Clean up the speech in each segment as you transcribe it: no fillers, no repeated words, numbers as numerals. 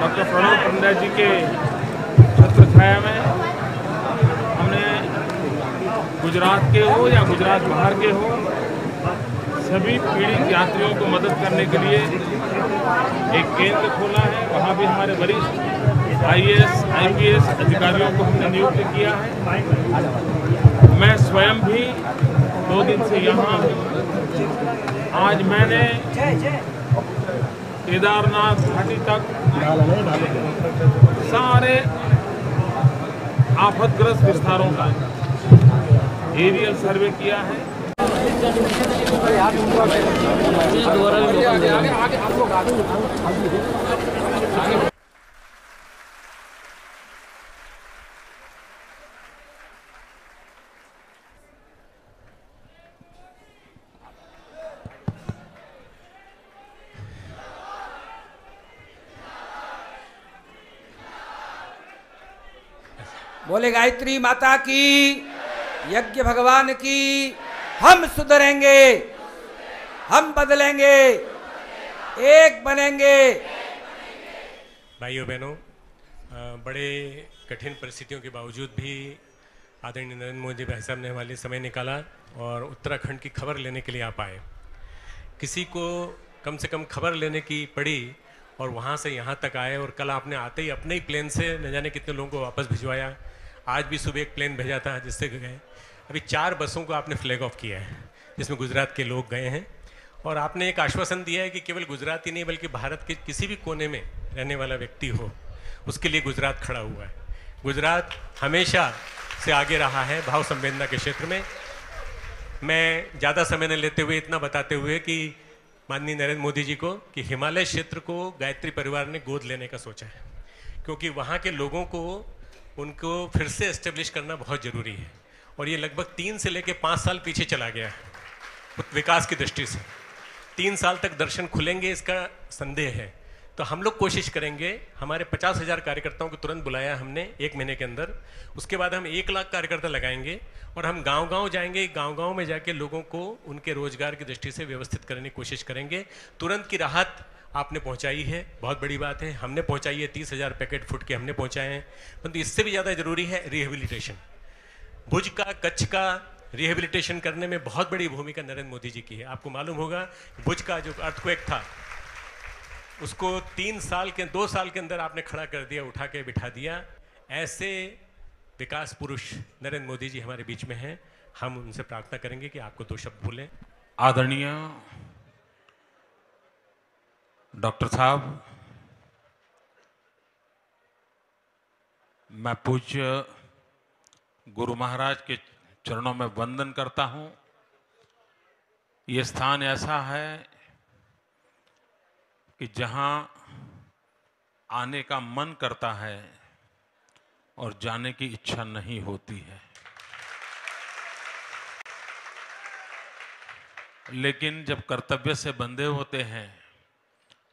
Doctor Pranav Pandya जी के छत्र छाया में हमने गुजरात के हो या गुजरात बाहर के हो सभी पीड़ित यात्रियों को मदद करने के लिए एक केंद्र खोला है। वहाँ भी हमारे वरिष्ठ IAS IPS अधिकारियों को हमने नियुक्त किया है। मैं स्वयं भी 2 दिन से यहाँ हूँ। आज मैंने केदारनाथ घाटी तक सारे आफतग्रस्त विस्तारों का एरियल सर्वे किया है। बोले गायत्री माता की, यज्ञ भगवान की। हम सुधरेंगे, हम बदलेंगे, एक बनेंगे। भाइयों बहनों, बड़े कठिन परिस्थितियों के बावजूद भी आदरणीय नरेंद्र मोदी भाई साहब ने हमारे लिए समय निकाला और उत्तराखंड की खबर लेने के लिए आप आए। किसी को कम से कम खबर लेने की पड़ी और वहाँ से यहाँ तक आए, और कल आपने आते ही अपने ही प्लेन से न जाने कितने लोगों को वापस भिजवाया। आज भी सुबह एक प्लेन भेजा था जिससे गए। अभी 4 बसों को आपने फ्लैग ऑफ किया है जिसमें गुजरात के लोग गए हैं, और आपने एक आश्वासन दिया है कि केवल गुजरात ही नहीं बल्कि भारत के किसी भी कोने में रहने वाला व्यक्ति हो उसके लिए गुजरात खड़ा हुआ है। गुजरात हमेशा से आगे रहा है भाव संवेदना के क्षेत्र में। मैं ज़्यादा समय न लेते हुए इतना बताते हुए कि माननीय नरेंद्र मोदी जी को कि हिमालय क्षेत्र को गायत्री परिवार ने गोद लेने का सोचा है, क्योंकि वहाँ के लोगों को उनको फिर से एस्टेब्लिश करना बहुत ज़रूरी है। और ये लगभग 3 से लेकर 5 साल पीछे चला गया है विकास की दृष्टि से। 3 साल तक दर्शन खुलेंगे इसका संदेह है। तो हम लोग कोशिश करेंगे, हमारे 50,000 कार्यकर्ताओं को तुरंत बुलाया हमने 1 महीने के अंदर। उसके बाद हम 1 लाख कार्यकर्ता लगाएंगे और हम गांव-गांव जाएंगे। गांव-गांव में जाके लोगों को उनके रोजगार की दृष्टि से व्यवस्थित करने की कोशिश करेंगे। तुरंत की राहत आपने पहुंचाई है, बहुत बड़ी बात है। हमने पहुंचाई है 30,000 पैकेट फूड के हमने पहुंचाए हैं, परंतु इससे भी ज़्यादा जरूरी है रिहेबिलिटेशन। भुज का, कच्छ का रिहेबिलिटेशन करने में बहुत बड़ी भूमिका नरेंद्र मोदी जी की है। आपको मालूम होगा भुज का जो अर्थक्वेक था उसको 2 साल के अंदर आपने खड़ा कर दिया, उठा के बिठा दिया। ऐसे विकास पुरुष नरेंद्र मोदी जी हमारे बीच में हैं। हम उनसे प्रार्थना करेंगे कि आपको 2 शब्द बोलें। आदरणीय डॉक्टर साहब, मैं पूज्य गुरु महाराज के चरणों में वंदन करता हूं। ये स्थान ऐसा है कि जहां आने का मन करता है और जाने की इच्छा नहीं होती है, लेकिन जब कर्तव्य से बंधे होते हैं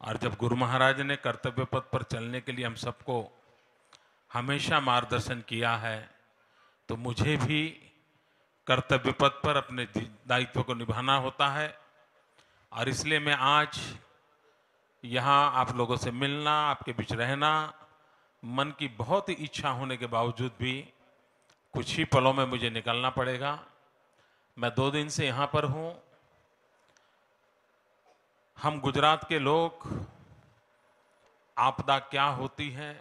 और जब गुरु महाराज ने कर्तव्य पथ पर चलने के लिए हम सबको हमेशा मार्गदर्शन किया है, तो मुझे भी कर्तव्य पथ पर अपने दायित्व को निभाना होता है। और इसलिए मैं आज यहाँ आप लोगों से मिलना, आपके बीच रहना, मन की बहुत ही इच्छा होने के बावजूद भी कुछ ही पलों में मुझे निकलना पड़ेगा। मैं 2 दिन से यहाँ पर हूँ। हम गुजरात के लोग आपदा क्या होती है,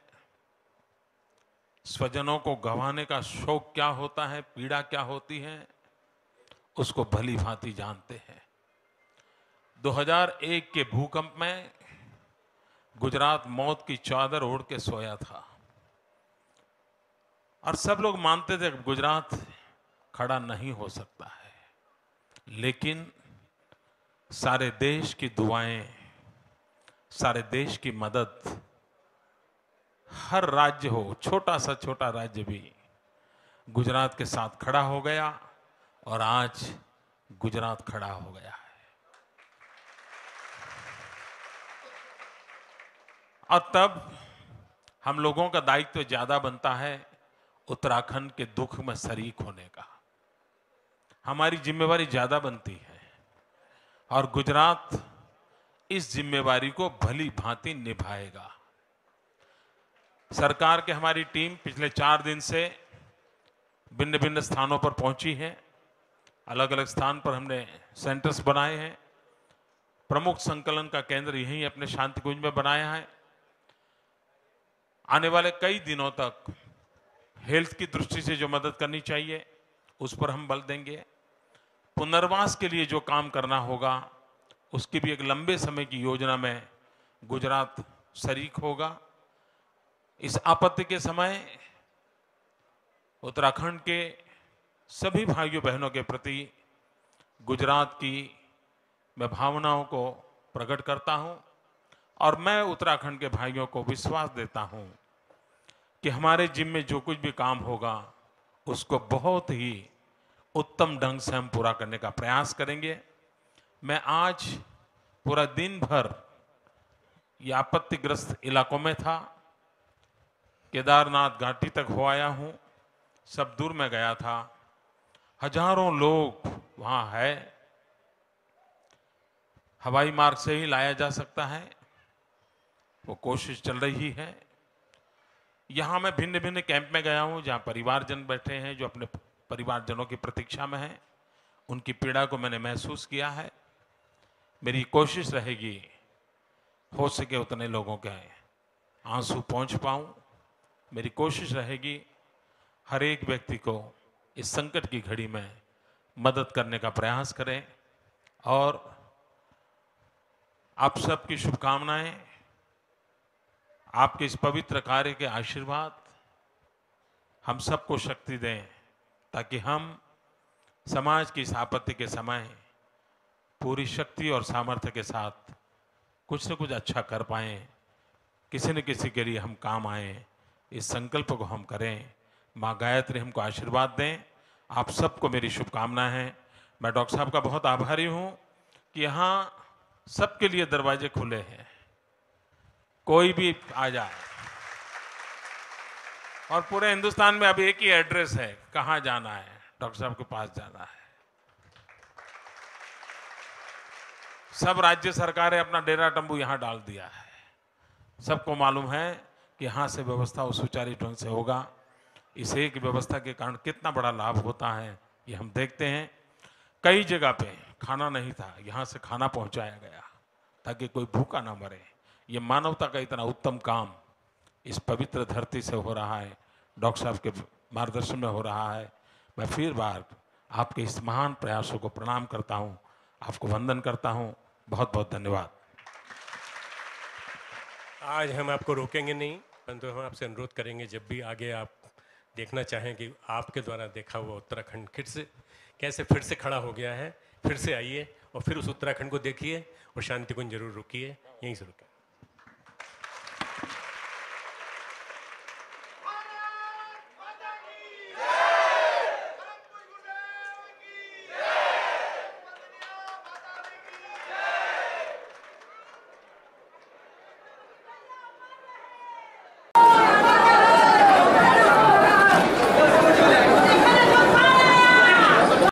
स्वजनों को गंवाने का शोक क्या होता है, पीड़ा क्या होती है, उसको भली भांति जानते हैं। 2001 के भूकंप में गुजरात मौत की चादर ओढ़ के सोया था और सब लोग मानते थे कि गुजरात खड़ा नहीं हो सकता है, लेकिन सारे देश की दुआएं, सारे देश की मदद, हर राज्य हो, छोटा सा छोटा राज्य भी गुजरात के साथ खड़ा हो गया और आज गुजरात खड़ा हो गया है। और तब हम लोगों का दायित्व ज्यादा बनता है उत्तराखंड के दुख में शरीक होने का। हमारी जिम्मेवारी ज्यादा बनती है और गुजरात इस जिम्मेवारी को भली भांति निभाएगा। सरकार के हमारी टीम पिछले 4 दिन से भिन्न भिन्न स्थानों पर पहुंची है। अलग अलग स्थान पर हमने सेंटर्स बनाए हैं। प्रमुख संकलन का केंद्र यहीं अपने शांति कुंज में बनाया है। आने वाले कई दिनों तक हेल्थ की दृष्टि से जो मदद करनी चाहिए उस पर हम बल देंगे। पुनर्वास के लिए जो काम करना होगा उसकी भी एक लंबे समय की योजना में गुजरात शरीक होगा। इस आपत्ति के समय उत्तराखंड के सभी भाइयों बहनों के प्रति गुजरात की मैं भावनाओं को प्रकट करता हूं और मैं उत्तराखंड के भाइयों को विश्वास देता हूं कि हमारे जिम्मे जो कुछ भी काम होगा उसको बहुत ही उत्तम ढंग से हम पूरा करने का प्रयास करेंगे। मैं आज पूरा दिन भर ये आपत्तिग्रस्त इलाकों में था। केदारनाथ घाटी तक हो आया हूं, सब दूर में गया था। हजारों लोग वहां है, हवाई मार्ग से ही लाया जा सकता है, वो कोशिश चल रही है। यहां मैं भिन्न भिन्न कैंप में गया हूं जहां परिवारजन बैठे हैं जो अपने परिवारजनों की प्रतीक्षा में हैं। उनकी पीड़ा को मैंने महसूस किया है। मेरी कोशिश रहेगी हो सके उतने लोगों के आंसू पहुंच पाऊं। मेरी कोशिश रहेगी हर एक व्यक्ति को इस संकट की घड़ी में मदद करने का प्रयास करें। और आप सबकी शुभकामनाएं, आपके इस पवित्र कार्य के आशीर्वाद हम सबको शक्ति दें ताकि हम समाज की इस आपत्ति के समय पूरी शक्ति और सामर्थ्य के साथ कुछ न कुछ अच्छा कर पाएं, किसी न किसी के लिए हम काम आएं। इस संकल्प को हम करें। माँ गायत्री हमको आशीर्वाद दें। आप सबको मेरी शुभकामनाएं हैं। मैं डॉक्टर साहब का बहुत आभारी हूं कि यहाँ सबके लिए दरवाजे खुले हैं, कोई भी आ जाए। और पूरे हिंदुस्तान में अब एक ही एड्रेस है, कहाँ जाना है, डॉक्टर साहब के पास जाना है। सब राज्य सरकारें अपना डेरा तंबू यहाँ डाल दिया है। सबको मालूम है कि यहाँ से व्यवस्था सुचारू ढंग से होगा। इस एक व्यवस्था के कारण कितना बड़ा लाभ होता है ये हम देखते हैं। कई जगह पे खाना नहीं था, यहाँ से खाना पहुँचाया गया ताकि कोई भूखा ना मरे। ये मानवता का इतना उत्तम काम इस पवित्र धरती से हो रहा है, डॉक्टर साहब के मार्गदर्शन में हो रहा है। मैं फिर बार आपके इस महान प्रयासों को प्रणाम करता हूँ, आपको वंदन करता हूँ। बहुत बहुत धन्यवाद। आज हम आपको रोकेंगे नहीं, परंतु हम आपसे अनुरोध करेंगे जब भी आगे आप देखना चाहें कि आपके द्वारा देखा हुआ उत्तराखंड कैसे फिर से खड़ा हो गया है, फिर से आइए और फिर उस उत्तराखंड को देखिए और शांति कुंज जरूर रुकिए। यहीं से रुकिए।